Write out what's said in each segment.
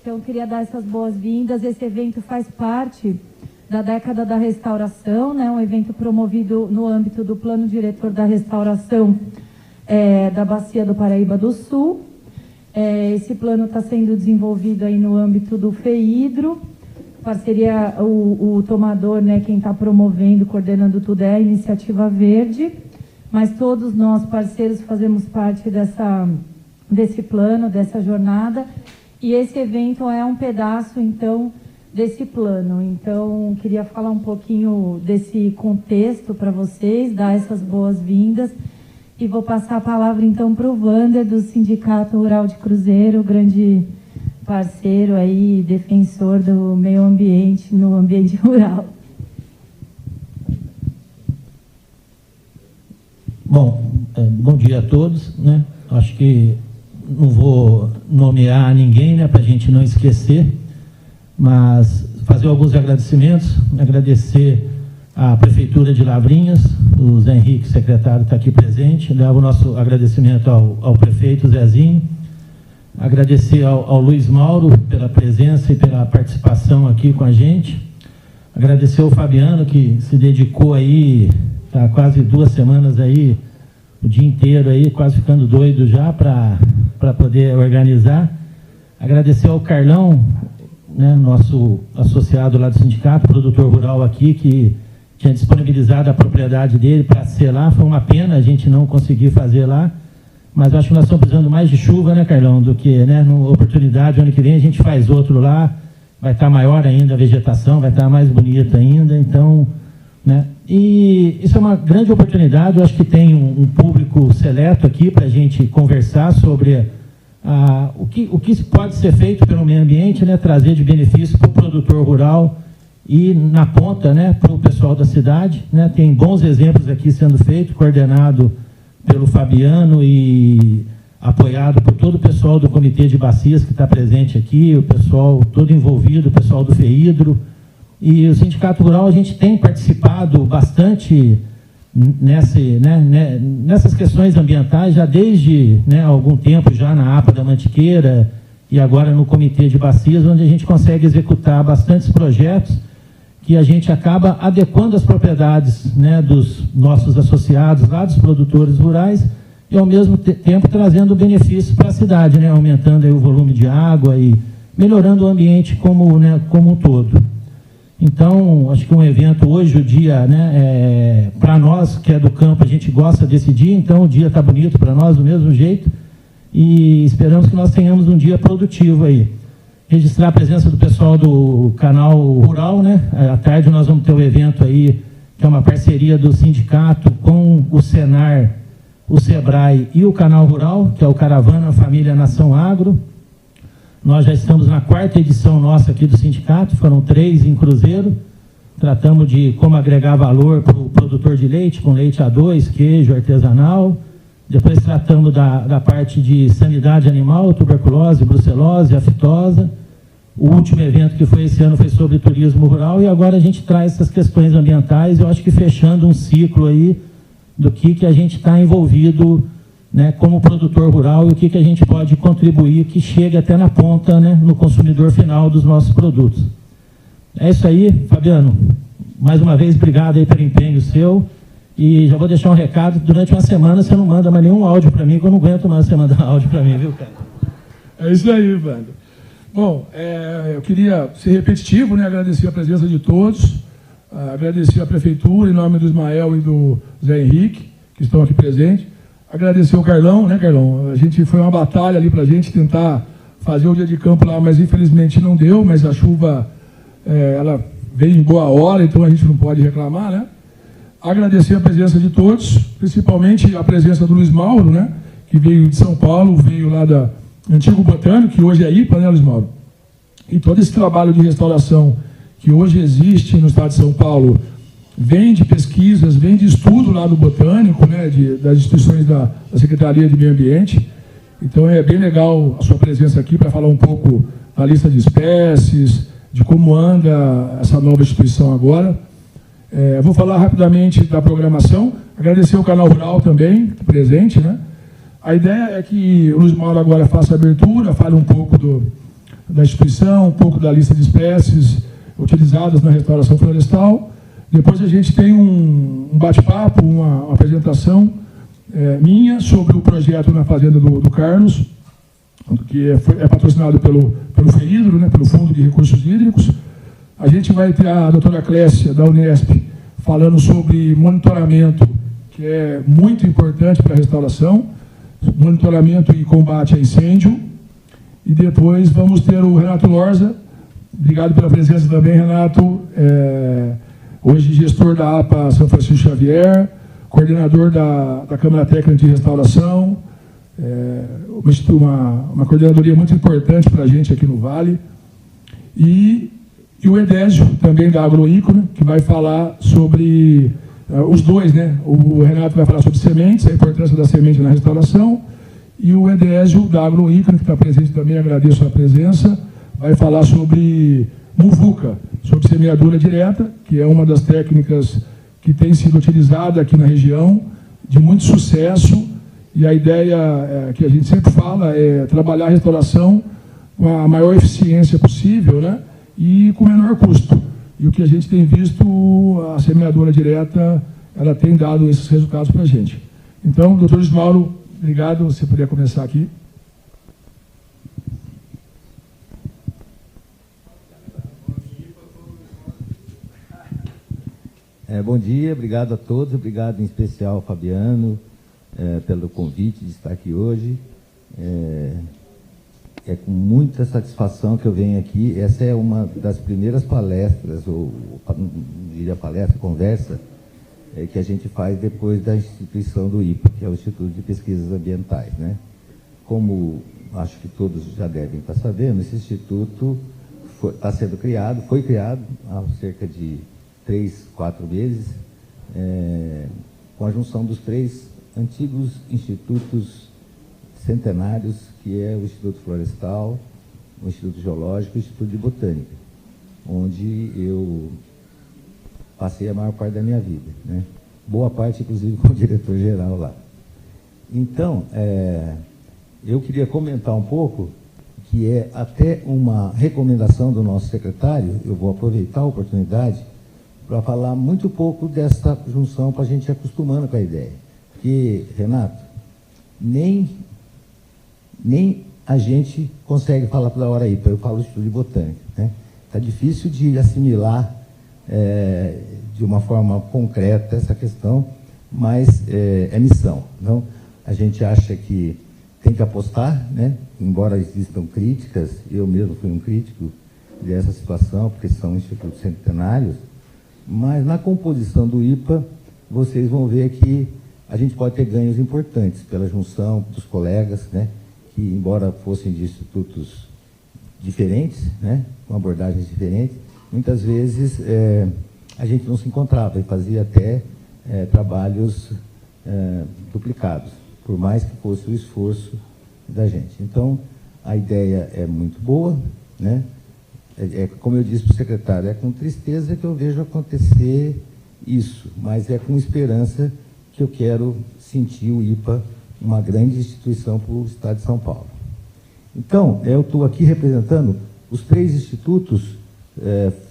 Então, queria dar essas boas-vindas. Esse evento faz parte da década da restauração, né? Um evento promovido no âmbito do Plano Diretor da Restauração da Bacia do Paraíba do Sul. Esse plano está sendo desenvolvido aí no âmbito do FEIDRO. Parceria, o tomador, né, quem está promovendo, coordenando tudo é a Iniciativa Verde, mas todos nós, parceiros, fazemos parte desse plano, dessa jornada, e esse evento é um pedaço, então, desse plano. Então, queria falar um pouquinho desse contexto para vocês, dar essas boas-vindas, e vou passar a palavra, então, para o Wander, do Sindicato Rural de Cruzeiro, grande parceiro aí, defensor do meio ambiente no ambiente rural. Bom, bom dia a todos, né? Acho que não vou nomear ninguém, né, para a gente não esquecer, mas fazer alguns agradecimentos, agradecer à Prefeitura de Lavrinhas, o Zé Henrique, secretário, está aqui presente, levo o nosso agradecimento ao prefeito Zezinho, agradecer ao Luiz Mauro pela presença e pela participação aqui com a gente. Agradecer ao Fabiano, que se dedicou aí, está quase 2 semanas aí, o dia inteiro aí, quase ficando doido já para poder organizar. Agradecer ao Carlão, né, nosso associado lá do sindicato, produtor rural aqui, que tinha disponibilizado a propriedade dele para ser lá. Foi uma pena a gente não conseguir fazer lá. Mas eu acho que nós estamos precisando mais de chuva, né, Carlão, do que, né, numa oportunidade, ano que vem a gente faz outro lá, vai estar maior ainda a vegetação, vai estar mais bonita ainda, então, né, e isso é uma grande oportunidade. Eu acho que tem um público seleto aqui para a gente conversar sobre o que pode ser feito pelo meio ambiente, né, trazer de benefício para o produtor rural e na ponta, né, para o pessoal da cidade, né, tem bons exemplos aqui sendo feitos, coordenado pelo Fabiano e apoiado por todo o pessoal do Comitê de Bacias que está presente aqui, o pessoal todo envolvido, o pessoal do FEIDRO. E o Sindicato Rural, a gente tem participado bastante nessas questões ambientais, já desde, né, algum tempo, já na APA da Mantiqueira e agora no Comitê de Bacias, onde a gente consegue executar bastantes projetos que a gente acaba adequando as propriedades, né, dos nossos associados lá, dos produtores rurais, e ao mesmo tempo trazendo benefícios para a cidade, né, aumentando aí o volume de água e melhorando o ambiente como um todo. Então, acho que um evento hoje, o dia, né, para nós que é do campo, a gente gosta desse dia, então o dia está bonito para nós do mesmo jeito, e esperamos que nós tenhamos um dia produtivo aí. Registrar a presença do pessoal do canal Rural, né? À tarde nós vamos ter o evento aí, que é uma parceria do sindicato com o Senar, o Sebrae e o canal Rural, que é o Caravana Família Nação Agro. Nós já estamos na 4ª edição nossa aqui do sindicato, foram 3 em Cruzeiro. Tratamos de como agregar valor para o produtor de leite, com leite A2, queijo artesanal. Depois tratamos da parte de sanidade animal, tuberculose, brucelose, aftosa. O último evento que foi esse ano foi sobre turismo rural, e agora a gente traz essas questões ambientais, eu acho que fechando um ciclo aí do que a gente está envolvido, né, como produtor rural, e o que a gente pode contribuir, que chegue até na ponta, né, no consumidor final dos nossos produtos. É isso aí, Fabiano. Mais uma vez, obrigado aí pelo empenho seu. E já vou deixar um recado, durante uma semana você não manda mais nenhum áudio para mim, que eu não aguento mais você mandar áudio para mim, viu, cara? É isso aí, Wander. Bom, eu queria ser repetitivo, né, agradecer a presença de todos, agradecer a Prefeitura, em nome do Ismael e do Zé Henrique, que estão aqui presentes, agradecer o Carlão, né, Carlão? A gente foi uma batalha ali para a gente tentar fazer o dia de campo lá, mas infelizmente não deu, mas a chuva, ela veio em boa hora, então a gente não pode reclamar, né? Agradecer a presença de todos, principalmente a presença do Luiz Mauro, né, que veio de São Paulo, veio lá da Antigo Botânico, que hoje é IPA, né, Luiz Mauro? E todo esse trabalho de restauração que hoje existe no estado de São Paulo vem de pesquisas, vem de estudo lá do Botânico, né, das instituições da Secretaria de Meio Ambiente. Então é bem legal a sua presença aqui para falar um pouco da lista de espécies, de como anda essa nova instituição agora. Vou falar rapidamente da programação, agradecer o canal Rural também, presente, né? A ideia é que o Luiz Mauro agora faça a abertura, fale um pouco da instituição, um pouco da lista de espécies utilizadas na restauração florestal. Depois a gente tem um bate-papo, uma apresentação minha sobre o projeto na Fazenda do Carlos, que é patrocinado pelo FEHIDRO, né, pelo Fundo de Recursos Hídricos. A gente vai ter a doutora Clécia, da Unesp, falando sobre monitoramento, que é muito importante para a restauração, monitoramento e combate a incêndio. E depois vamos ter o Renato Lorza. Obrigado pela presença também, Renato. Hoje gestor da APA São Francisco Xavier, coordenador da Câmara Técnica de Restauração, uma coordenadoria muito importante para a gente aqui no Vale. E o Edésio, também da Agroícono, que vai falar sobre os dois, né? O Renato vai falar sobre sementes, a importância da semente na restauração, e o Edésio, da Agroícono, que está presente também, agradeço a presença, vai falar sobre muvuca, sobre semeadura direta, que é uma das técnicas que tem sido utilizada aqui na região, de muito sucesso, e a ideia que a gente sempre fala é trabalhar a restauração com a maior eficiência possível, né? E com o menor custo. E o que a gente tem visto, a semeadura direta, ela tem dado esses resultados para a gente. Então, doutor Ismauro, obrigado, você poderia começar aqui. Bom dia, obrigado a todos, obrigado em especial ao Fabiano pelo convite de estar aqui hoje. É com muita satisfação que eu venho aqui. Essa é uma das primeiras palestras, ou não diria palestra, conversa, que a gente faz depois da instituição do IPA, que é o Instituto de Pesquisas Ambientais, né? Como acho que todos já devem estar sabendo, esse instituto está sendo criado, foi criado há cerca de 3, 4 meses, com a junção dos 3 antigos institutos centenários, que é o Instituto Florestal, o Instituto Geológico e o Instituto de Botânica, onde eu passei a maior parte da minha vida, né? Boa parte, inclusive, como diretor-geral lá. Então, eu queria comentar um pouco, que é até uma recomendação do nosso secretário. Eu vou aproveitar a oportunidade para falar muito pouco dessa junção, para a gente ir acostumando com a ideia. Porque, Renato, nem a gente consegue falar toda hora aí, eu falo Instituto de Botânica, né? Está difícil de assimilar de uma forma concreta essa questão, mas é missão. Então, a gente acha que tem que apostar, né? Embora existam críticas, eu mesmo fui um crítico dessa situação, porque são institutos centenários, mas na composição do IPA, vocês vão ver que a gente pode ter ganhos importantes pela junção dos colegas, né? Que, embora fossem de institutos diferentes, né? Com abordagens diferentes, muitas vezes a gente não se encontrava e fazia até trabalhos duplicados, por mais que fosse o esforço da gente. Então, a ideia é muito boa, né? Como eu disse para o secretário, é com tristeza que eu vejo acontecer isso, mas é com esperança que eu quero sentir o IPA uma grande instituição para o Estado de São Paulo. Então, eu estou aqui representando os 3 institutos,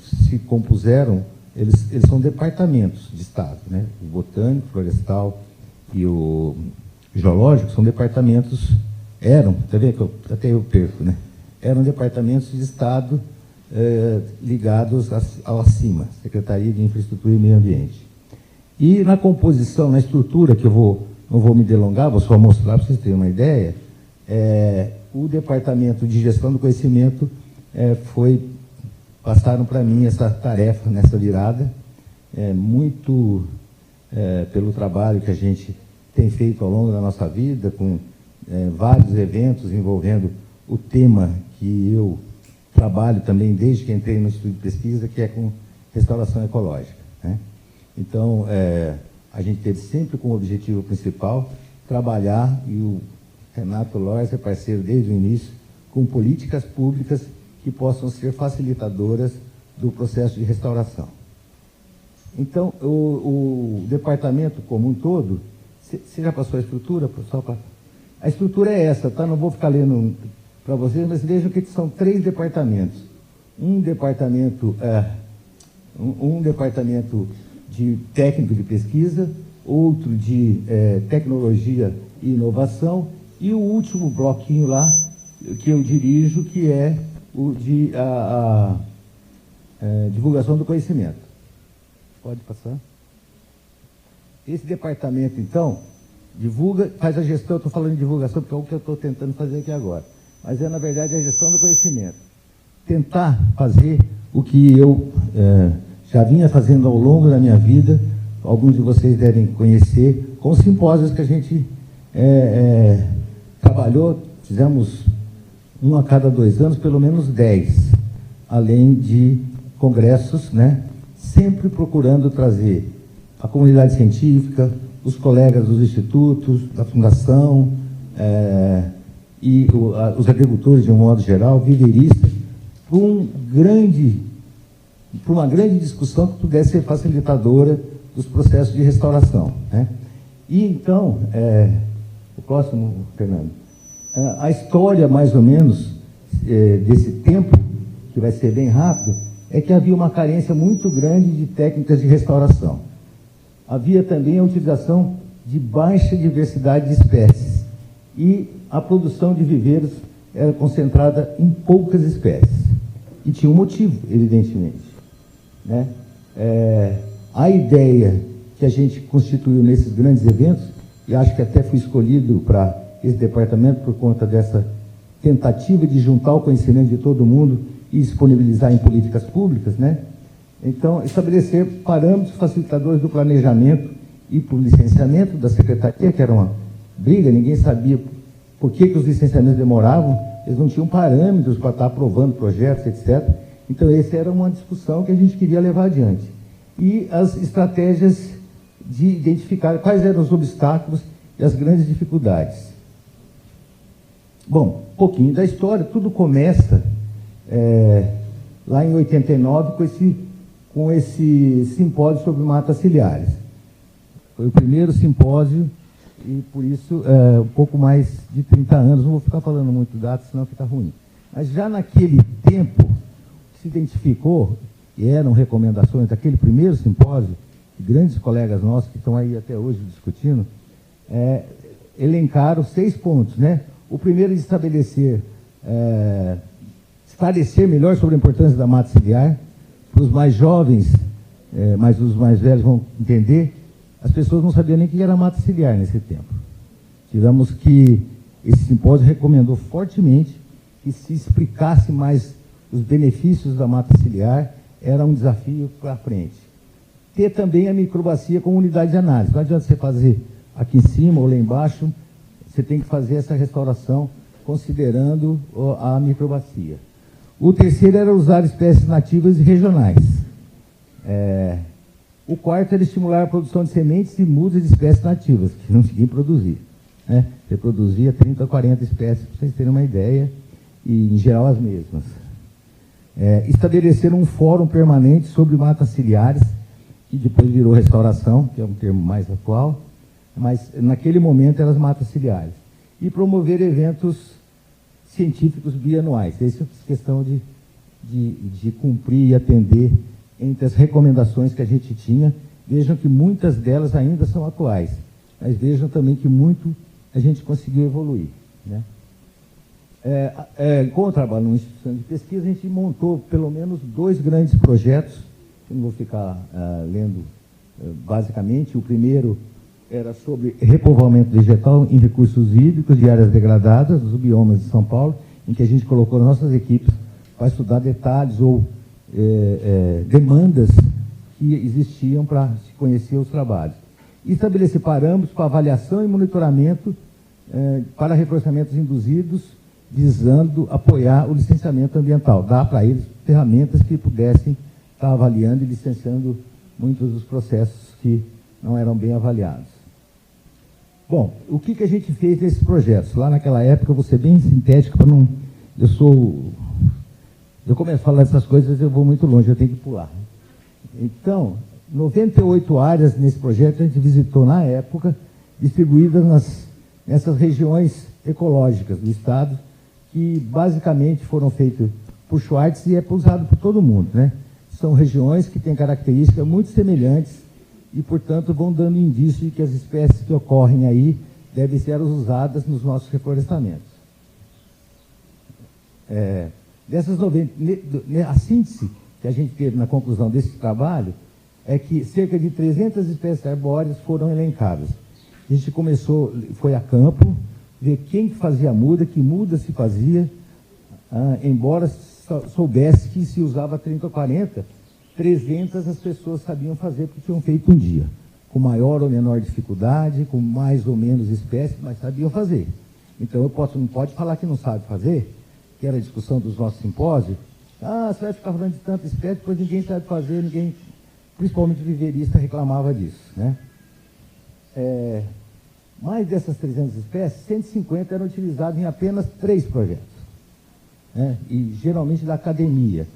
se compuseram, eles são departamentos de Estado, né? O Botânico, Florestal e o Geológico são departamentos, tá vendo que até eu perco, né? Eram departamentos de Estado ligados ao acima, Secretaria de Infraestrutura e Meio Ambiente. E na composição, na estrutura, que não vou me delongar, vou só mostrar para vocês terem uma ideia, o Departamento de Gestão do Conhecimento passaram para mim essa tarefa nessa virada, muito pelo trabalho que a gente tem feito ao longo da nossa vida, com vários eventos envolvendo o tema que eu trabalho também desde que entrei no Instituto de Pesquisa, que é com restauração ecológica, né? Então, a gente teve sempre como objetivo principal trabalhar, e o Renato Lorza é parceiro desde o início, com políticas públicas que possam ser facilitadoras do processo de restauração. Então, o departamento como um todo, você já passou a estrutura, pessoal? A estrutura é essa, tá? Não vou ficar lendo para vocês, mas vejam que são 3 departamentos. Um departamento de técnico de pesquisa, outro de tecnologia e inovação, e o último bloquinho lá, que eu dirijo, que é o de divulgação do conhecimento. Pode passar? Esse departamento, então, divulga, faz a gestão, estou falando de divulgação porque é o que eu estou tentando fazer aqui agora, mas na verdade, a gestão do conhecimento. Tentar fazer o que eu já vinha fazendo ao longo da minha vida, alguns de vocês devem conhecer, com simpósios que a gente trabalhou, fizemos um a cada 2 anos, pelo menos 10, além de congressos, né? Sempre procurando trazer a comunidade científica, os colegas dos institutos, da fundação, e os agricultores de um modo geral, viveiristas, para uma grande discussão que pudesse ser facilitadora dos processos de restauração, né? E então, o próximo, Fernando, a história mais ou menos desse tempo, que vai ser bem rápido, é que havia uma carência muito grande de técnicas de restauração. Havia também a utilização de baixa diversidade de espécies e a produção de viveiros era concentrada em poucas espécies. E tinha um motivo, evidentemente, né? A ideia que a gente constituiu nesses grandes eventos, e acho que até fui escolhido para esse departamento por conta dessa tentativa de juntar o conhecimento de todo mundo e disponibilizar em políticas públicas, né? Então, estabelecer parâmetros facilitadores do planejamento e para o licenciamento da secretaria, que era uma briga, ninguém sabia por que os licenciamentos demoravam, eles não tinham parâmetros para estar aprovando projetos, etc. Então, essa era uma discussão que a gente queria levar adiante. E as estratégias de identificar quais eram os obstáculos e as grandes dificuldades. Bom, um pouquinho da história, tudo começa lá em 89 com esse simpósio sobre matas ciliares. Foi o primeiro simpósio e, por isso, um pouco mais de 30 anos. Não vou ficar falando muito datas, senão fica ruim. Mas já naquele tempo se identificou, e eram recomendações daquele primeiro simpósio, que grandes colegas nossos que estão aí até hoje discutindo, elencaram 6 pontos, né? O primeiro é estabelecer melhor sobre a importância da mata ciliar. Para os mais jovens, mas os mais velhos vão entender, as pessoas não sabiam nem o que era mata ciliar nesse tempo. Tivemos que, esse simpósio recomendou fortemente que se explicasse mais os benefícios da mata ciliar, era um desafio para frente. Ter também a microbacia como unidade de análise. Não adianta você fazer aqui em cima ou lá embaixo, você tem que fazer essa restauração considerando a microbacia. O terceiro era usar espécies nativas e regionais. O quarto era estimular a produção de sementes e mudas de espécies nativas, que não ninguém produzia, né? Você produzia 30 a 40 espécies, para vocês terem uma ideia, e em geral as mesmas. Estabelecer um fórum permanente sobre matas ciliares, que depois virou restauração, que é um termo mais atual, mas naquele momento eram as matas ciliares. E promover eventos científicos bianuais. Essa é a questão de cumprir e atender entre as recomendações que a gente tinha. Vejam que muitas delas ainda são atuais, mas vejam também que muito a gente conseguiu evoluir, né? Com o trabalho numa instituição de pesquisa, a gente montou pelo menos 2 grandes projetos, eu não vou ficar lendo basicamente. O primeiro era sobre repovoamento vegetal em recursos hídricos de áreas degradadas, nos biomas de São Paulo, em que a gente colocou as nossas equipes para estudar detalhes ou demandas que existiam para se conhecer os trabalhos. E estabelecer parâmetros para avaliação e monitoramento para reforçamentos induzidos, visando apoiar o licenciamento ambiental. Dar para eles ferramentas que pudessem estar avaliando e licenciando muitos dos processos que não eram bem avaliados. Bom, o que a gente fez nesses projetos? Lá naquela época, eu vou ser bem sintético, para não... Eu começo a falar dessas coisas, eu vou muito longe, eu tenho que pular. Então, 98 áreas nesse projeto a gente visitou na época, distribuídas nessas regiões ecológicas do Estado, que basicamente foram feitos por Schwartz e é usado por todo mundo, né? São regiões que têm características muito semelhantes e, portanto, vão dando indício de que as espécies que ocorrem aí devem ser usadas nos nossos reflorestamentos. Dessas 90, a síntese que a gente teve na conclusão desse trabalho é que cerca de 300 espécies arbóreas foram elencadas. A gente foi a campo, ver quem fazia muda, que muda se fazia, embora soubesse que se usava 30 ou 40, 300 as pessoas sabiam fazer porque tinham feito um dia, com maior ou menor dificuldade, com mais ou menos espécies, mas sabiam fazer. Então, não pode falar que não sabe fazer, que era a discussão dos nossos simpósios. Você vai ficar falando de tanta espécie, depois ninguém sabe fazer, principalmente o viverista, reclamava disso, né? Mais dessas 300 espécies, 150 eram utilizadas em apenas 3 projetos, né? E geralmente da academia.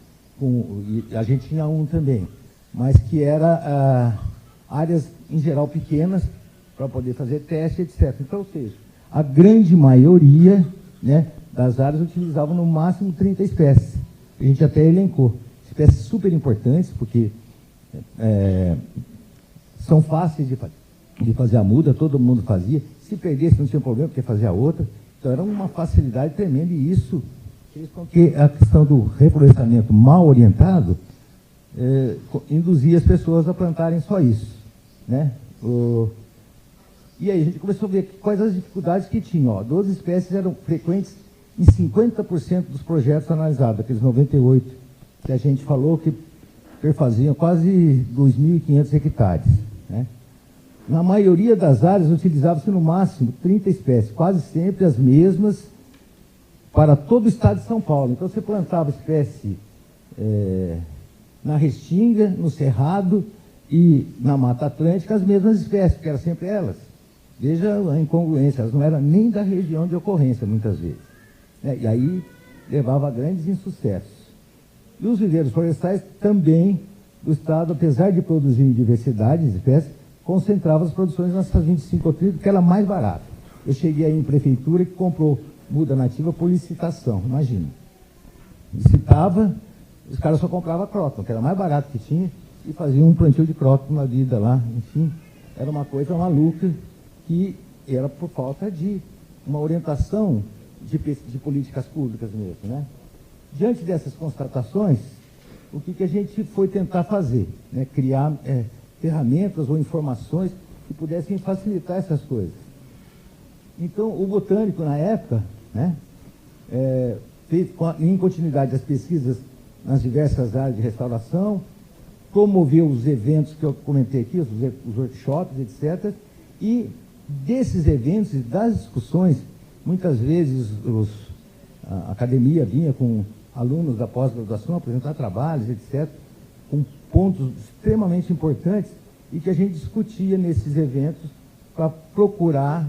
E a gente tinha um também, mas que era áreas, em geral, pequenas, para poder fazer teste, etc. Então, ou seja, a grande maioria, né, das áreas utilizavam no máximo 30 espécies. A gente até elencou. Espécies super importantes, porque são fáceis de fazer a muda, todo mundo fazia. Se perdesse, não tinha problema, porque fazia outra. Então, era uma facilidade tremenda, e isso fez com que a questão do reflorestamento mal orientado induzia as pessoas a plantarem só isso, né? E aí a gente começou a ver quais as dificuldades que tinham. 12 espécies eram frequentes em 50% dos projetos analisados, aqueles 98 que a gente falou que perfaziam quase 2.500 hectares, né? Na maioria das áreas utilizava-se no máximo 30 espécies, quase sempre as mesmas para todo o estado de São Paulo. Então você plantava espécie na Restinga, no Cerrado e na Mata Atlântica, as mesmas espécies, porque eram sempre elas. Veja a incongruência, elas não eram nem da região de ocorrência, muitas vezes. E aí levava a grandes insucessos. E os viveiros florestais também do estado, apesar de produzirem diversidade de espécies, concentravam as produções nessas 25 tribos, que era mais barato. Eu cheguei aí em prefeitura que comprou muda nativa por licitação, imagina. Licitava, os caras só compravam cróton, que era mais barato que tinha, e faziam um plantio de cróton na vida lá, enfim. Era uma coisa maluca, que era por falta de uma orientação de políticas públicas mesmo, né? Diante dessas constatações, o que a gente foi tentar fazer? Né? Criar ferramentas ou informações que pudessem facilitar essas coisas. Então, o botânico, na época, né, fez, em continuidade das pesquisas nas diversas áreas de restauração, promoveu os eventos que eu comentei aqui, os workshops, etc. E desses eventos e das discussões, muitas vezes a academia vinha com alunos da pós-graduação apresentar trabalhos, etc., com pontos extremamente importantes e que a gente discutia nesses eventos para procurar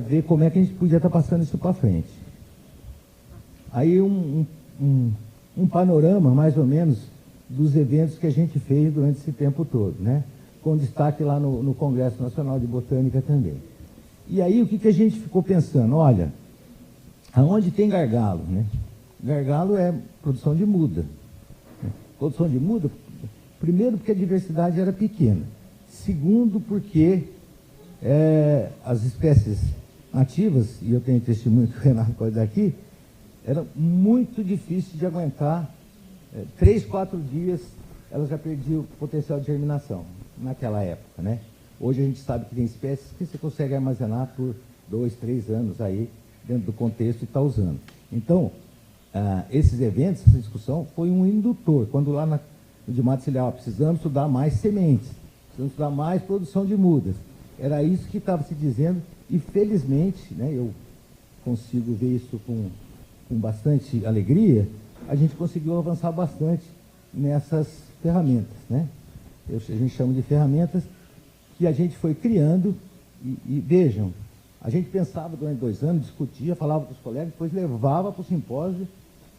ver como é que a gente podia estar passando isso para frente. Aí um panorama, mais ou menos, dos eventos que a gente fez durante esse tempo todo, né? Com destaque lá no Congresso Nacional de Botânica também. E aí o que a gente ficou pensando? Olha, aonde tem gargalo, né? Gargalo é produção de muda. Produção de muda, primeiro porque a diversidade era pequena. Segundo porque as espécies nativas, e eu tenho testemunho que o Renato pode dar aqui, era muito difícil de aguentar. 3, 4 dias elas já perdiam o potencial de germinação naquela época, né? Hoje a gente sabe que tem espécies que você consegue armazenar por 2, 3 anos aí dentro do contexto e está usando. Então, esses eventos, essa discussão foi um indutor. Quando lá no de Mato Ciliar, precisamos estudar mais sementes, precisamos estudar mais produção de mudas. Era isso que estava se dizendo e felizmente, né, eu consigo ver isso com bastante alegria, a gente conseguiu avançar bastante nessas ferramentas, né? A gente chama de ferramentas que a gente foi criando e vejam, a gente pensava durante 2 anos, discutia, falava com os colegas, depois levava para o simpósio,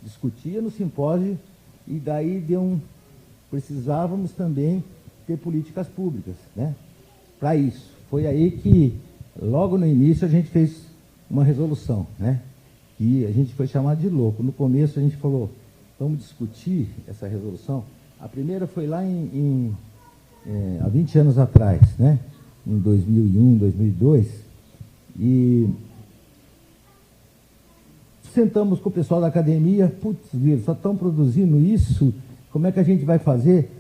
discutia no simpósio e daí precisávamos também ter políticas públicas, né? Para isso. Foi aí que, logo no início, a gente fez uma resolução, né? que a gente foi chamado de louco. No começo a gente falou, vamos discutir essa resolução. A primeira foi lá há 20 anos atrás, né? Em 2001, 2002, e sentamos com o pessoal da academia, putz, só estão produzindo isso, como é que a gente vai fazer?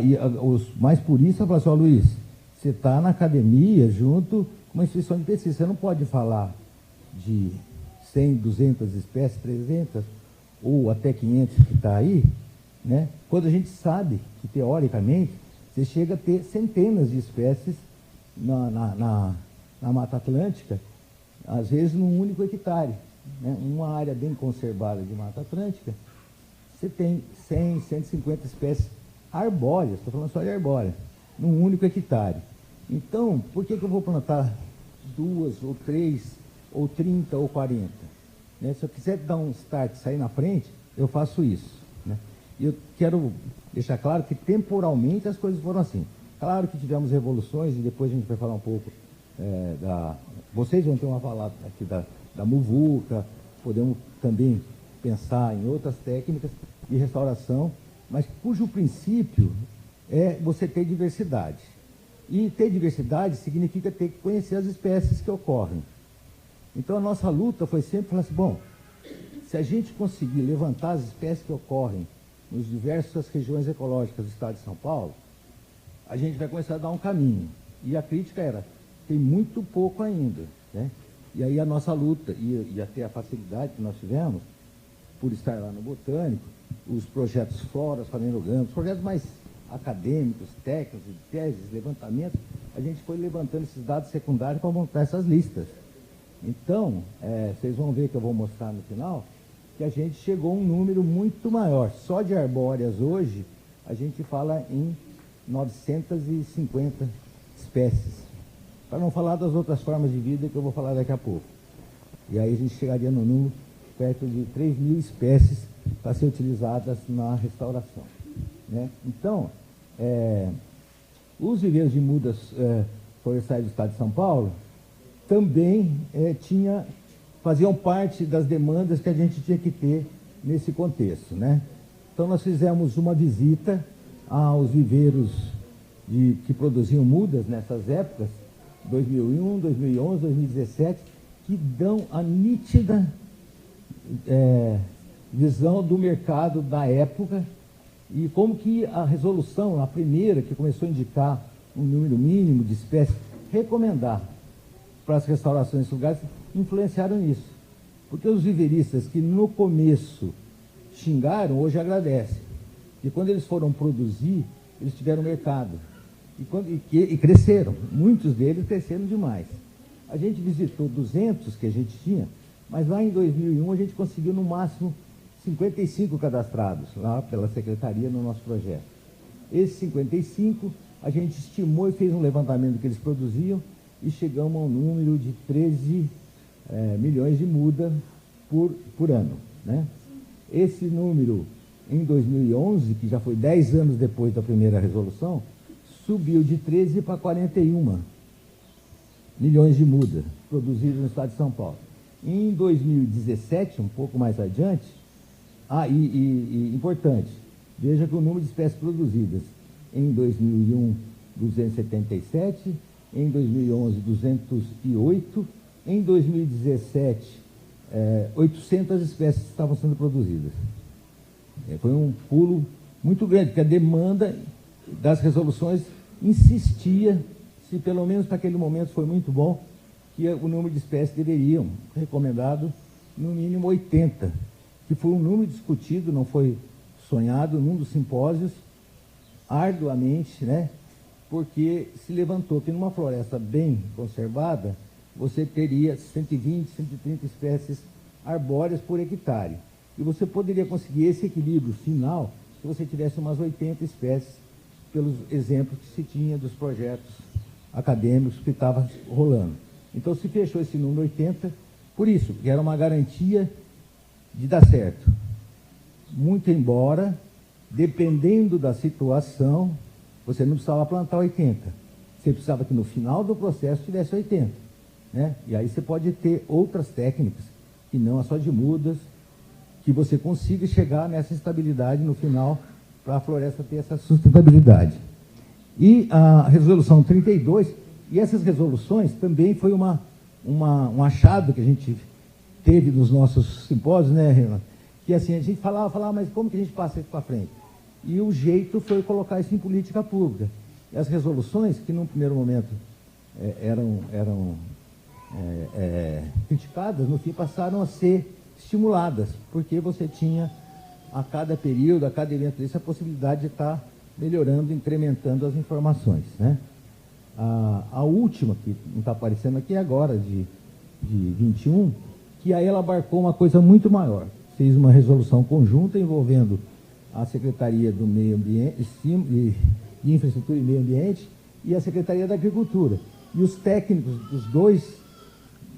E os mais puristas falaram assim, ó, Luiz, você está na academia junto com uma instituição de pesquisa, você não pode falar de 100, 200 espécies, 300 ou até 500 que está aí, né? Quando a gente sabe que, teoricamente, você chega a ter centenas de espécies na Mata Atlântica, às vezes num único hectare, né? Uma área bem conservada de Mata Atlântica, você tem 100, 150 espécies arbóreas, estou falando só de arbóreas, num único hectare. Então, por que eu vou plantar 2 ou 3 ou 30 ou 40? Né? Se eu quiser dar um start, sair na frente, eu faço isso. Né? E eu quero deixar claro que temporalmente as coisas foram assim. Claro que tivemos revoluções, e depois a gente vai falar um pouco vocês vão ter uma falada aqui da muvuca, podemos também pensar em outras técnicas de restauração, mas cujo princípio é você ter diversidade. E ter diversidade significa ter que conhecer as espécies que ocorrem. Então a nossa luta foi sempre falar assim, bom, se a gente conseguir levantar as espécies que ocorrem nas diversas regiões ecológicas do estado de São Paulo, a gente vai começar a dar um caminho. E a crítica era, tem muito pouco ainda, né? E aí a nossa luta, e até a facilidade que nós tivemos, por estar lá no Botânico, os projetos Floras, Fanerogramas, projetos mais acadêmicos, técnicos, de teses, levantamentos, a gente foi levantando esses dados secundários para montar essas listas. Então, vocês vão ver que eu vou mostrar no final, que a gente chegou a um número muito maior. Só de arbóreas hoje, a gente fala em 950 espécies. Para não falar das outras formas de vida que eu vou falar daqui a pouco. E aí a gente chegaria no número perto de 3.000 espécies para ser utilizadas na restauração. Né? Então, os viveiros de mudas florestais do estado de São Paulo também faziam parte das demandas que a gente tinha que ter nesse contexto. Né? Então, nós fizemos uma visita aos viveiros que produziam mudas nessas épocas, 2001, 2011, 2017, que dão a nítida visão do mercado da época e como que a resolução, a primeira, que começou a indicar um número mínimo de espécies, recomendar para as restaurações desses lugares, influenciaram nisso. Porque os viveiristas que no começo xingaram, hoje agradecem. E quando eles foram produzir, eles tiveram mercado. E cresceram. Muitos deles cresceram demais. A gente visitou 200 que a gente tinha, mas lá em 2001 a gente conseguiu no máximo 55 cadastrados, lá pela Secretaria no nosso projeto. Esses 55, a gente estimou e fez um levantamento que eles produziam e chegamos a um número de 13 milhões de muda por ano. Né? Esse número, em 2011, que já foi 10 anos depois da primeira resolução, subiu de 13 para 41 milhões de muda produzidas no estado de São Paulo. Em 2017, um pouco mais adiante, importante, veja que o número de espécies produzidas em 2001, 277, em 2011, 208, em 2017, 800 espécies estavam sendo produzidas. Foi um pulo muito grande, porque a demanda das resoluções insistia, se pelo menos para aquele momento foi muito bom, que o número de espécies deveriam, recomendado, no mínimo 80, que foi um número discutido, não foi sonhado, num dos simpósios, arduamente, né? Porque se levantou que numa floresta bem conservada, você teria 120, 130 espécies arbóreas por hectare. E você poderia conseguir esse equilíbrio final se você tivesse umas 80 espécies, pelos exemplos que se tinha dos projetos acadêmicos que estavam rolando. Então se fechou esse número 80, por isso, que era uma garantia de dar certo. Muito embora, dependendo da situação, você não precisava plantar 80. Você precisava que no final do processo tivesse 80. Né? E aí você pode ter outras técnicas e não a só de mudas, que você consiga chegar nessa estabilidade no final, para a floresta ter essa sustentabilidade. E a resolução 32, e essas resoluções também foi um achado que a gente teve nos nossos simpósios, né, Renan? Que assim, a gente falava, mas como que a gente passa isso para frente? E o jeito foi colocar isso em política pública. E as resoluções, que num primeiro momento eram criticadas, no fim passaram a ser estimuladas, porque você tinha a cada período, a cada evento desse, a possibilidade de estar melhorando, incrementando as informações, né? A última, que não está aparecendo aqui agora, de 21, que aí ela abarcou uma coisa muito maior. Fez uma resolução conjunta envolvendo a Secretaria do Meio Ambiente, de Infraestrutura e Meio Ambiente, e a Secretaria da Agricultura. E os técnicos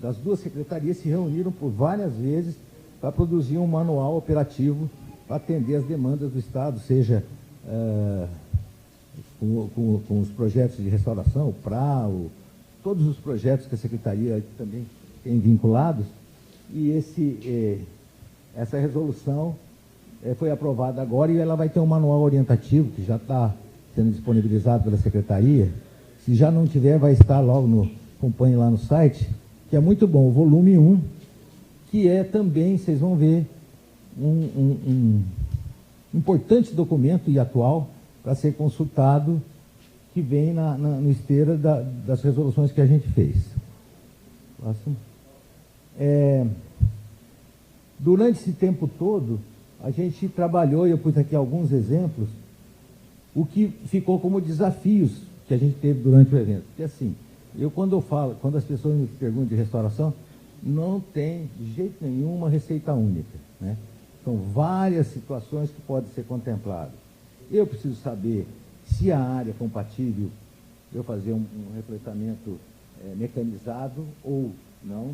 das duas secretarias se reuniram por várias vezes para produzir um manual operativo para atender as demandas do Estado, seja com os projetos de restauração, o PRA, todos os projetos que a Secretaria também tem vinculados. E essa resolução foi aprovada agora e ela vai ter um manual orientativo que já está sendo disponibilizado pela Secretaria. Se já não tiver, vai estar logo, acompanhe lá no site, que é muito bom, o volume 1, que é também, vocês vão ver, um importante documento e atual para ser consultado, que vem no esteira das resoluções que a gente fez. Próximo. Durante esse tempo todo, a gente trabalhou, e eu pus aqui alguns exemplos, o que ficou como desafios que a gente teve durante o evento. Porque assim, quando as pessoas me perguntam de restauração, não tem de jeito nenhum uma receita única, né? São várias situações que podem ser contempladas. Eu preciso saber se a área é compatível eu fazer um refletamento mecanizado ou não.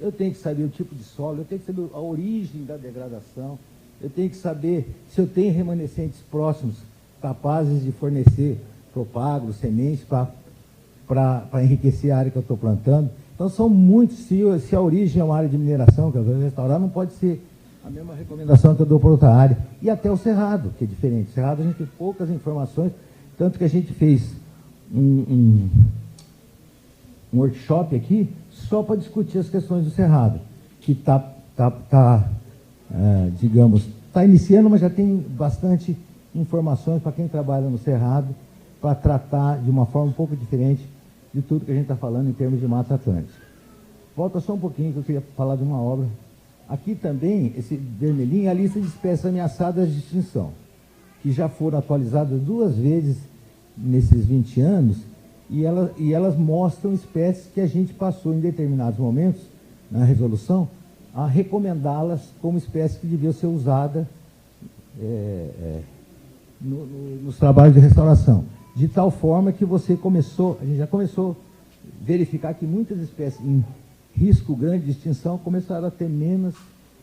Eu tenho que saber o tipo de solo, eu tenho que saber a origem da degradação, eu tenho que saber se eu tenho remanescentes próximos capazes de fornecer propagro, sementes para enriquecer a área que eu estou plantando. Então, são muitos. Se a origem é uma área de mineração que eu vou restaurar, não pode ser a mesma recomendação que eu dou para outra área. E até o cerrado, que é diferente. O cerrado a gente tem poucas informações, tanto que a gente fez um workshop aqui só para discutir as questões do cerrado, que digamos, está iniciando, mas já tem bastante informações para quem trabalha no cerrado, para tratar de uma forma um pouco diferente de tudo que a gente está falando em termos de Mata Atlântica. Volta só um pouquinho, que eu queria falar de uma obra. Aqui também, esse vermelhinho é a lista de espécies ameaçadas de extinção, que já foram atualizadas 2 vezes nesses 20 anos, e elas mostram espécies que a gente passou em determinados momentos, na resolução, a recomendá-las como espécies que deviam ser usadas nos trabalhos de restauração. De tal forma que a gente já começou a verificar que muitas espécies em risco grande de extinção começaram a ter menos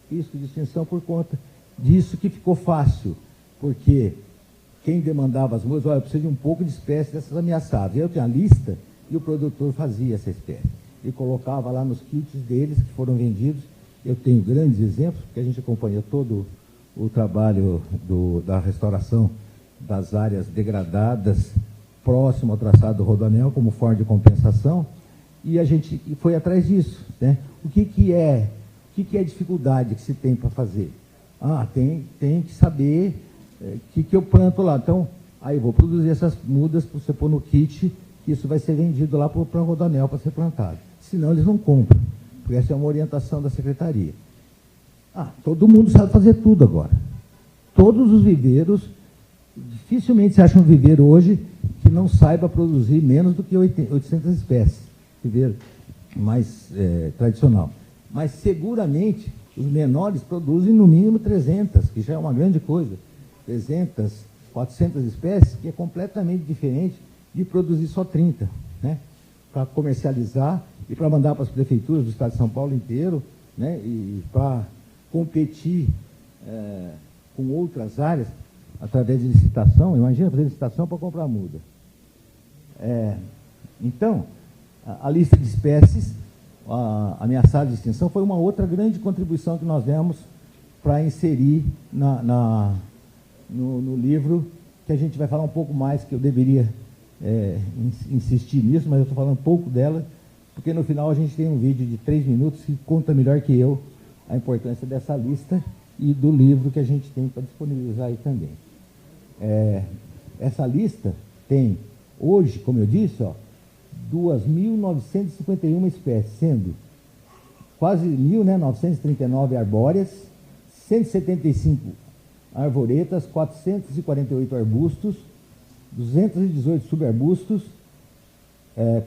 risco de extinção por conta disso, que ficou fácil, porque quem demandava as mudas, olha, eu preciso de um pouco de espécies dessas ameaçadas. Eu tinha a lista e o produtor fazia essa espécie. E colocava lá nos kits deles, que foram vendidos. Eu tenho grandes exemplos, porque a gente acompanhou todo o trabalho da restauração das áreas degradadas próximo ao traçado do Rodoanel, como forma de compensação, e a gente foi atrás disso, né? O que é a dificuldade que se tem para fazer? Tem que saber que eu planto lá. Então, aí eu vou produzir essas mudas para você pôr no kit, que isso vai ser vendido lá para o Rodoanel para ser plantado. Senão eles não compram, porque essa é uma orientação da Secretaria. Todo mundo sabe fazer tudo agora. Todos os viveiros, dificilmente se acha um viveiro hoje que não saiba produzir menos do que 800 espécies, viveiro mais tradicional. Mas seguramente os menores produzem no mínimo 300, que já é uma grande coisa. 300, 400 espécies, que é completamente diferente de produzir só 30, né? Para comercializar e para mandar para as prefeituras do estado de São Paulo inteiro, né? E para competir com outras áreas através de licitação. Imagina fazer licitação para comprar muda. Então, a lista de espécies ameaçadas de extinção foi uma outra grande contribuição que nós demos para inserir no livro, que a gente vai falar um pouco mais, que eu deveria insistir nisso, mas eu estou falando um pouco dela, porque no final a gente tem um vídeo de 3 minutos que conta melhor que eu a importância dessa lista e do livro que a gente tem para disponibilizar aí também. Essa lista tem, hoje, como eu disse, 2.951 espécies, sendo quase 1.939 arbóreas, 175 arvoretas, 448 arbustos, 218 subarbustos,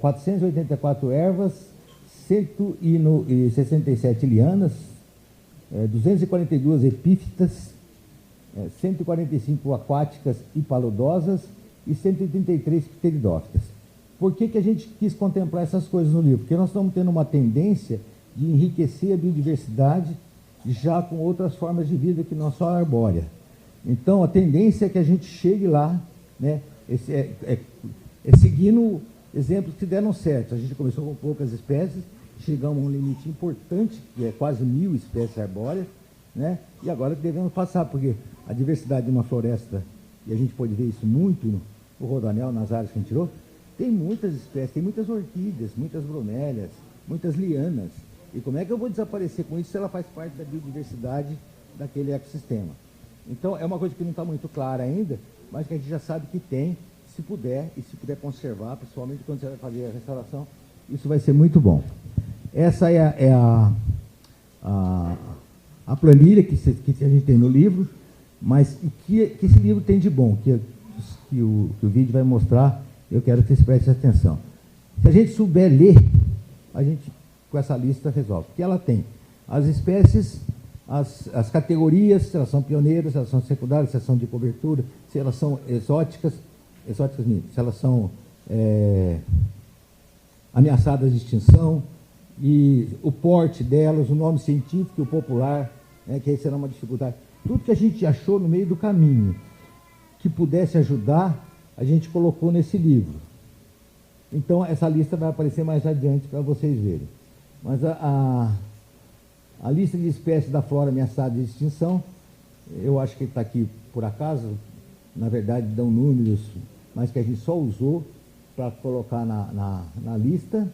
484 ervas, 167 lianas, 242 epífitas, 145 aquáticas e paludosas e 133 pteridófitas. Por que a gente quis contemplar essas coisas no livro? Porque nós estamos tendo uma tendência de enriquecer a biodiversidade já com outras formas de vida que não só a arbórea. Então, a tendência é que a gente chegue lá, né, seguindo exemplos que deram certo. A gente começou com poucas espécies, chegamos a um limite importante, que é quase 1.000 espécies arbóreas, né, e agora devemos passar, porque a diversidade de uma floresta, e a gente pode ver isso muito no Rodoanel, nas áreas que a gente tirou, tem muitas espécies, tem muitas orquídeas, muitas bromélias, muitas lianas. E como é que eu vou desaparecer com isso se ela faz parte da biodiversidade daquele ecossistema? Então, é uma coisa que não está muito clara ainda, mas que a gente já sabe que tem, se puder, e se puder conservar, principalmente quando você vai fazer a restauração, isso vai ser muito bom. Essa é a planilha que a gente tem no livro, mas o que esse livro tem de bom, que o vídeo vai mostrar, eu quero que vocês prestem atenção. Se a gente souber ler, a gente, com essa lista, resolve. Porque ela tem as espécies, as categorias, se elas são pioneiras, se elas são secundárias, se elas são de cobertura, se elas são exóticas se elas são ameaçadas de extinção, e o porte delas, o nome científico e o popular, que aí será uma dificuldade. Tudo que a gente achou no meio do caminho que pudesse ajudar, a gente colocou nesse livro. Então, essa lista vai aparecer mais adiante para vocês verem. Mas a lista de espécies da flora ameaçada de extinção, eu acho que está aqui por acaso, na verdade dão números, mas que a gente só usou para colocar na lista.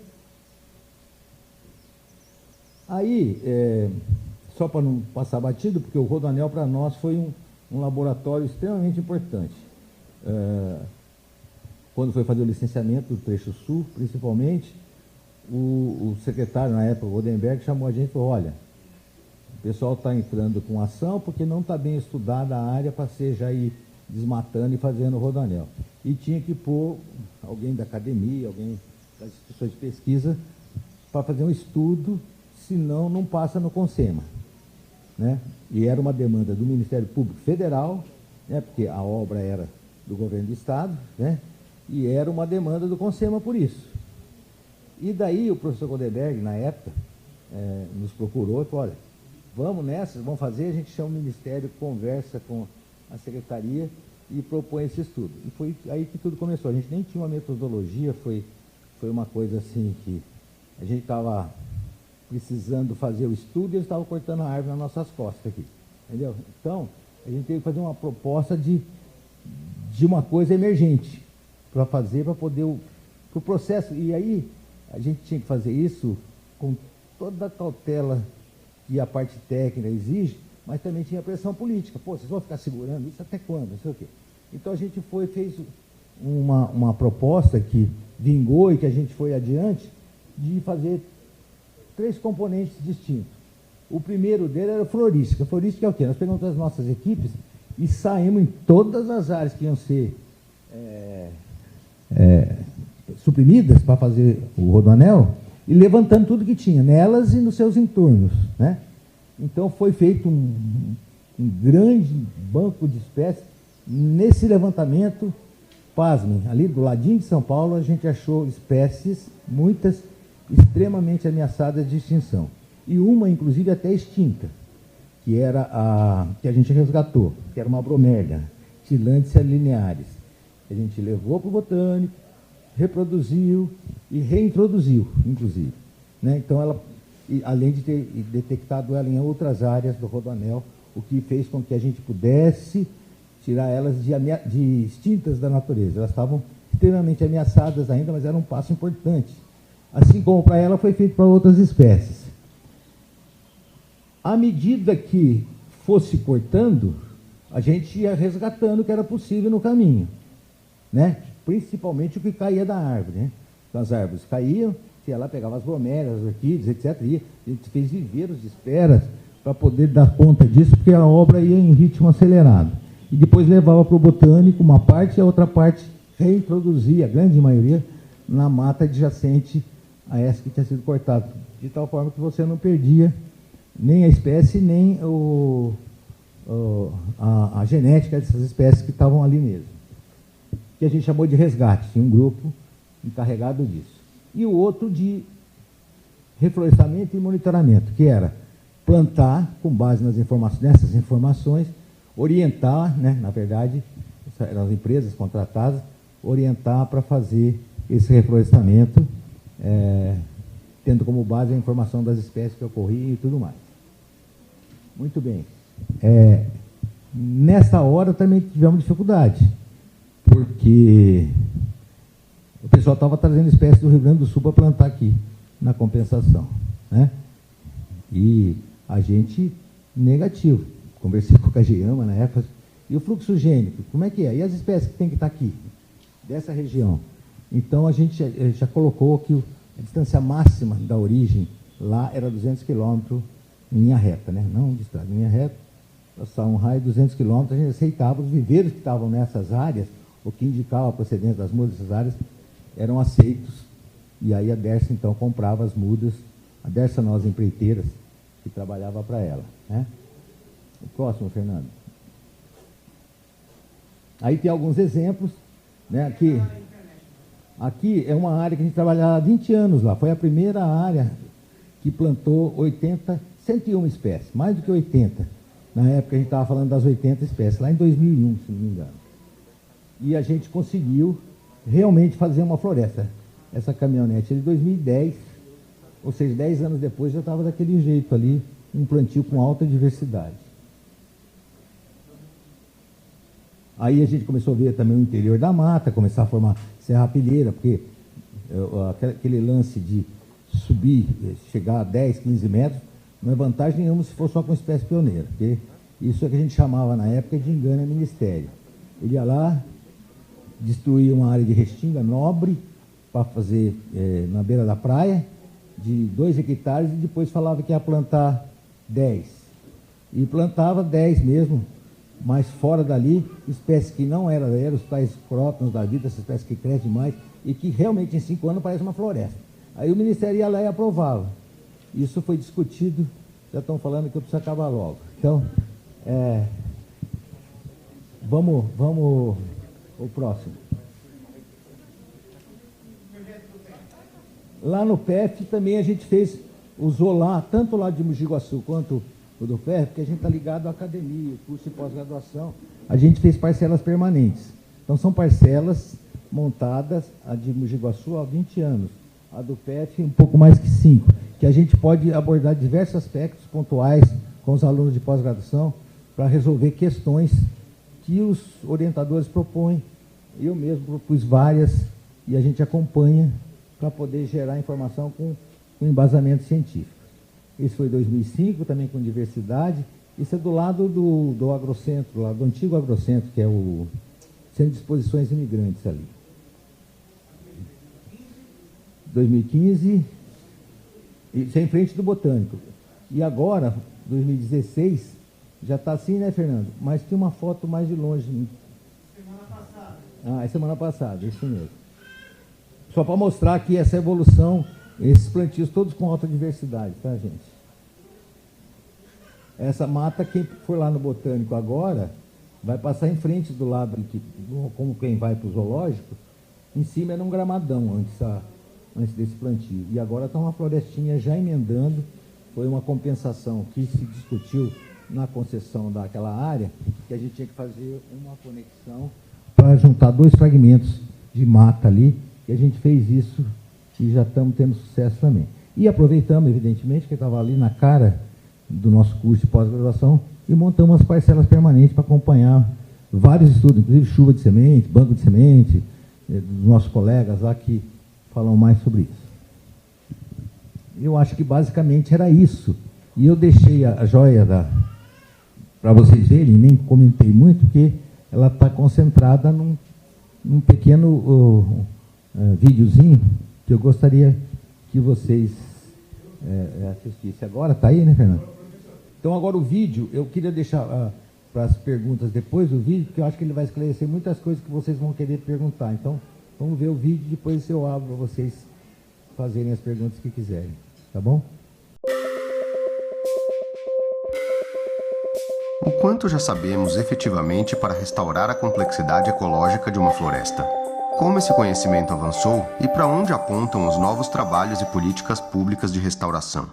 Aí, só para não passar batido, porque o Rodoanel para nós foi um laboratório extremamente importante. Quando foi fazer o licenciamento do Trecho Sul, principalmente, o secretário, na época, o Rodenberg, chamou a gente e falou: olha, o pessoal está entrando com ação porque não está bem estudada a área para ser já ir desmatando e fazendo o Rodoanel. E tinha que pôr alguém da academia, alguém das instituições de pesquisa, para fazer um estudo, senão não passa no CONSEMA. Né? E era uma demanda do Ministério Público Federal, né, porque a obra era do governo do Estado, né, e era uma demanda do CONSEMA por isso. E daí o professor Rodenberg, na época, nos procurou e falou: olha, vamos nessa, vamos fazer, a gente chama o Ministério, conversa com a Secretaria e propõe esse estudo. E foi aí que tudo começou. A gente nem tinha uma metodologia, foi uma coisa assim que a gente estava precisando fazer o estudo e eles estavam cortando a árvore nas nossas costas aqui. Entendeu? Então, a gente teve que fazer uma proposta de uma coisa emergente para fazer, para poder o processo. E aí, a gente tinha que fazer isso com toda a cautela que a parte técnica exige, mas também tinha pressão política. Pô, vocês vão ficar segurando isso até quando? Não sei o quê. Então, a gente fez uma proposta que vingou e que a gente foi adiante de fazer 3 componentes distintos. O primeiro dele era a florística. A florística é o quê? Nós pegamos as nossas equipes e saímos em todas as áreas que iam ser suprimidas para fazer o Rodoanel e levantando tudo que tinha nelas e nos seus entornos, né? Então foi feito um grande banco de espécies. Nesse levantamento, pasmem, ali do ladinho de São Paulo, a gente achou espécies, muitas, extremamente ameaçadas de extinção. E uma, inclusive, até extinta, que era a que a gente resgatou, que era uma bromélia, Tillandsia linearis. A gente levou para o botânico, reproduziu e reintroduziu, inclusive. né? Então, ela, além de ter detectado ela em outras áreas do Rodoanel, o que fez com que a gente pudesse tirar elas de extintas da natureza. Elas estavam extremamente ameaçadas ainda, mas era um passo importante. Assim como para ela foi feito para outras espécies. À medida que fosse cortando, a gente ia resgatando o que era possível no caminho, né? Principalmente o que caía da árvore, né? Então, as árvores caíam, ia lá, pegava as bromélias, as orquídeas, etc. E a gente fez viveiros de espera para poder dar conta disso, porque a obra ia em ritmo acelerado. E depois levava para o botânico uma parte e a outra parte reintroduzia, a grande maioria, na mata adjacente a essa que tinha sido cortada, de tal forma que você não perdia nem a espécie, nem a genética dessas espécies que estavam ali mesmo. Que a gente chamou de resgate, tinha um grupo encarregado disso. E o outro de reflorestamento e monitoramento, que era plantar, com base nessas informações, orientar, né, na verdade, eram as empresas contratadas, orientar para fazer esse reflorestamento, tendo como base a informação das espécies que ocorriam e tudo mais. Muito bem. Nessa hora também tivemos dificuldade, porque o pessoal estava trazendo espécies do Rio Grande do Sul para plantar aqui, na compensação, né? E a gente, negativo. Conversei com o Kageyama na época. E o fluxo gênico, como é que é? E as espécies que tem que estar aqui, dessa região? Então, a gente já colocou que a distância máxima da origem lá era 200 quilômetros em linha reta, né? Não de estrada, em linha reta, passar um raio de 200 quilômetros, a gente aceitava os viveiros que estavam nessas áreas, o que indicava a procedência das mudas dessas áreas, eram aceitos. E aí a Dersa, então, comprava as mudas, a Dersa Nós Empreiteiras, que trabalhava para ela, né? O próximo, Fernando. Aí tem alguns exemplos, né? Aqui é uma área que a gente trabalhava há 20 anos lá. Foi a primeira área que plantou 101 espécies, mais do que 80. Na época a gente estava falando das 80 espécies, lá em 2001, se não me engano. E a gente conseguiu realmente fazer uma floresta. Essa caminhonete é de 2010, ou seja, 10 anos depois já estava daquele jeito ali, um plantio com alta diversidade. Aí a gente começou a ver também o interior da mata, começar a formar serrapilheira, porque aquele lance de subir, chegar a 10, 15 metros, não é vantagem nenhuma se for só com espécie pioneira, porque isso é que a gente chamava na época de engano a ministério. Ele ia lá, destruía uma área de restinga nobre para fazer na beira da praia, de 2 hectares, e depois falava que ia plantar 10. E plantava 10 mesmo, mas fora dali, espécies que não eram os tais prótons da vida, essas espécies que crescem demais, e que realmente em 5 anos parece uma floresta. Aí o Ministério ia lá e aprovava. Isso foi discutido, já estão falando que eu preciso acabar logo. Então, vamos o próximo. Lá no PEF também a gente usou lá, tanto lá de Mogi Guaçu quanto o do PEF, porque a gente está ligado à academia, curso de pós-graduação, a gente fez parcelas permanentes. Então são parcelas montadas, a de Mogi Guaçu há 20 anos, a do PEF um pouco mais que 5, que a gente pode abordar diversos aspectos pontuais com os alunos de pós-graduação para resolver questões que os orientadores propõem. Eu mesmo propus várias e a gente acompanha para poder gerar informação com embasamento científico. Isso foi em 2005, também com diversidade. Isso é do lado do agrocentro, lá do antigo agrocentro, que é o Centro de Exposições Imigrantes ali. 2015, isso é em frente do Botânico. E agora, 2016, já está assim, né, Fernando? Mas tem uma foto mais de longe. Semana passada. É semana passada, isso mesmo. Só para mostrar aqui essa evolução, esses plantios todos com alta diversidade, tá, gente? Essa mata, quem for lá no Botânico agora, vai passar em frente do lado, como quem vai para o zoológico, em cima era um gramadão antes desse plantio. E agora está uma florestinha já emendando, foi uma compensação que se discutiu na concessão daquela área, que a gente tinha que fazer uma conexão para juntar 2 fragmentos de mata ali, e a gente fez isso e já estamos tendo sucesso também. E aproveitamos, evidentemente, que estava ali na cara do nosso curso de pós-graduação e montamos as parcelas permanentes para acompanhar vários estudos, inclusive chuva de semente, banco de semente, dos nossos colegas lá que falam mais sobre isso. Eu acho que basicamente era isso. E eu deixei a joia para vocês verem, nem comentei muito, porque ela está concentrada num pequeno videozinho que eu gostaria que vocês assistissem. Agora está aí, né, Fernando? Então, agora o vídeo, eu queria deixar para as perguntas depois do vídeo, porque eu acho que ele vai esclarecer muitas coisas que vocês vão querer perguntar. Então, vamos ver o vídeo e depois eu abro para vocês fazerem as perguntas que quiserem. Tá bom? O quanto já sabemos efetivamente para restaurar a complexidade ecológica de uma floresta? Como esse conhecimento avançou e para onde apontam os novos trabalhos e políticas públicas de restauração?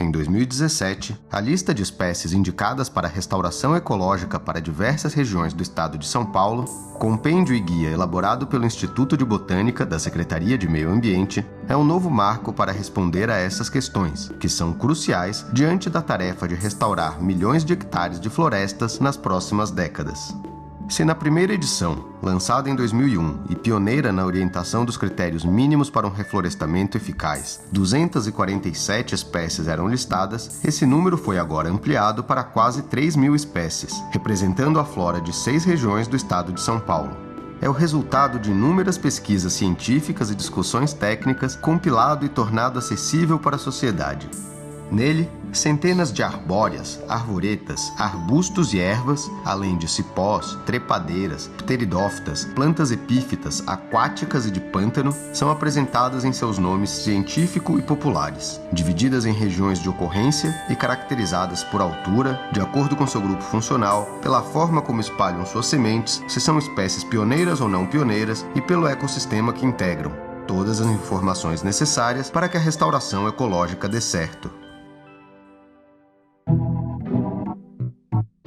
Em 2017, a lista de espécies indicadas para restauração ecológica para diversas regiões do estado de São Paulo, compêndio e guia elaborado pelo Instituto de Botânica da Secretaria de Meio Ambiente, é um novo marco para responder a essas questões, que são cruciais diante da tarefa de restaurar milhões de hectares de florestas nas próximas décadas. Se na primeira edição, lançada em 2001 e pioneira na orientação dos critérios mínimos para um reflorestamento eficaz, 247 espécies eram listadas, esse número foi agora ampliado para quase 3.000 espécies, representando a flora de 6 regiões do estado de São Paulo. É o resultado de inúmeras pesquisas científicas e discussões técnicas compilado e tornado acessível para a sociedade. Nele, centenas de arbóreas, arvoretas, arbustos e ervas, além de cipós, trepadeiras, pteridófitas, plantas epífitas, aquáticas e de pântano, são apresentadas em seus nomes científico e populares, divididas em regiões de ocorrência e caracterizadas por altura, de acordo com seu grupo funcional, pela forma como espalham suas sementes, se são espécies pioneiras ou não pioneiras e pelo ecossistema que integram. Todas as informações necessárias para que a restauração ecológica dê certo.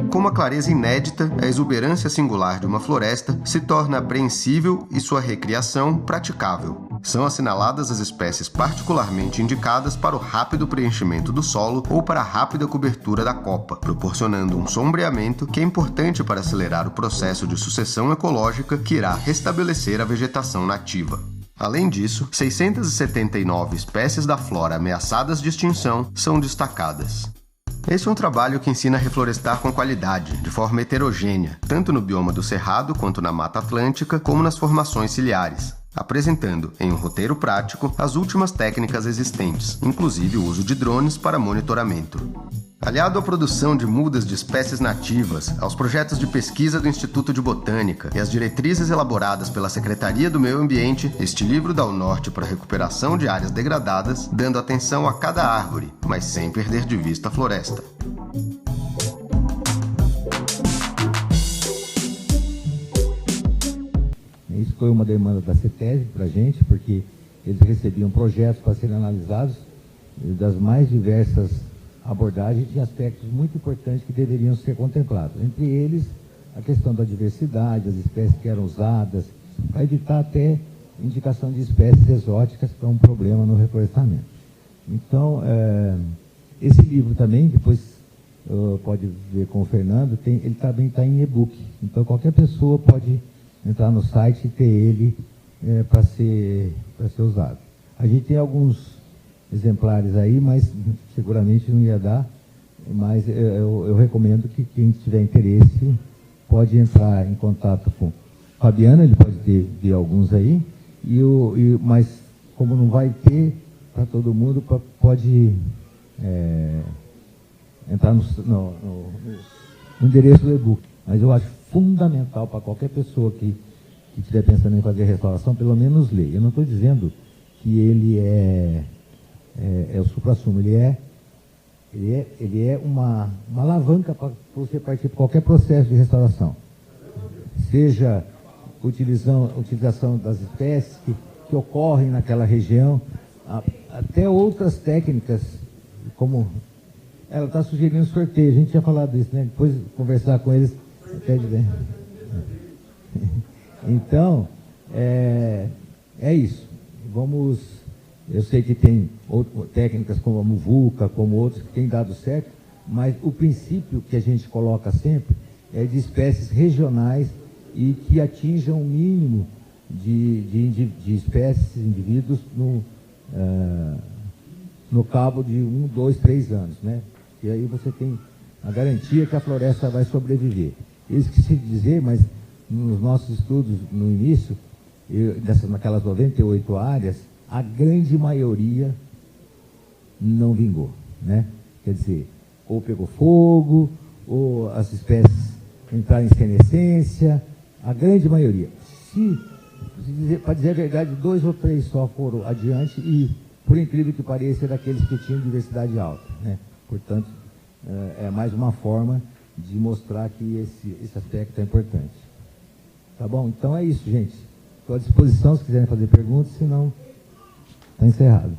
Com uma clareza inédita, a exuberância singular de uma floresta se torna apreensível e sua recriação praticável. São assinaladas as espécies particularmente indicadas para o rápido preenchimento do solo ou para a rápida cobertura da copa, proporcionando um sombreamento que é importante para acelerar o processo de sucessão ecológica que irá restabelecer a vegetação nativa. Além disso, 679 espécies da flora ameaçadas de extinção são destacadas. Esse é um trabalho que ensina a reflorestar com qualidade, de forma heterogênea, tanto no bioma do Cerrado quanto na Mata Atlântica, como nas formações ciliares, apresentando, em um roteiro prático, as últimas técnicas existentes, inclusive o uso de drones para monitoramento. Aliado à produção de mudas de espécies nativas, aos projetos de pesquisa do Instituto de Botânica e às diretrizes elaboradas pela Secretaria do Meio Ambiente, este livro dá o norte para a recuperação de áreas degradadas, dando atenção a cada árvore, mas sem perder de vista a floresta. Isso foi uma demanda da CETESB para a gente, porque eles recebiam projetos para serem analisados das mais diversas abordagens de aspectos muito importantes que deveriam ser contemplados. Entre eles, a questão da diversidade, as espécies que eram usadas, para evitar até indicação de espécies exóticas para um problema no reflorestamento. Então, esse livro também, depois pode ver com o Fernando, ele também está em e-book. Então, qualquer pessoa pode entrar no site e ter ele para ser usado. A gente tem alguns exemplares aí, mas seguramente não ia dar, mas eu recomendo que quem tiver interesse pode entrar em contato com o Fabiano, ele pode ter alguns aí, mas como não vai ter para todo mundo, pode entrar no endereço do e-book. Mas eu acho fundamental para qualquer pessoa que estiver pensando em fazer restauração, pelo menos ler. Eu não estou dizendo que ele é o suprassumo, ele é uma alavanca para você partir para qualquer processo de restauração. Seja utilização das espécies que ocorrem naquela região, até outras técnicas, como ela está sugerindo sorteio, a gente tinha falado disso, né? Depois conversar com eles, até dizer. Então, é isso. Vamos Eu sei que tem técnicas como a muvuca, como outras, que têm dado certo, mas o princípio que a gente coloca sempre é de espécies regionais e que atinjam o mínimo de espécies, indivíduos, no cabo de 1, 2, 3 anos, né? E aí você tem a garantia que a floresta vai sobreviver. Eu esqueci de dizer, mas nos nossos estudos no início, naquelas 98 áreas, a grande maioria não vingou, né? Quer dizer, ou pegou fogo, ou as espécies entraram em senescência, a grande maioria. Para dizer a verdade, 2 ou 3 só foram adiante e, por incrível que pareça, daqueles que tinham diversidade alta, né? Portanto, é mais uma forma de mostrar que esse aspecto é importante. Tá bom? Então é isso, gente. Estou à disposição se quiserem fazer perguntas, senão está encerrado.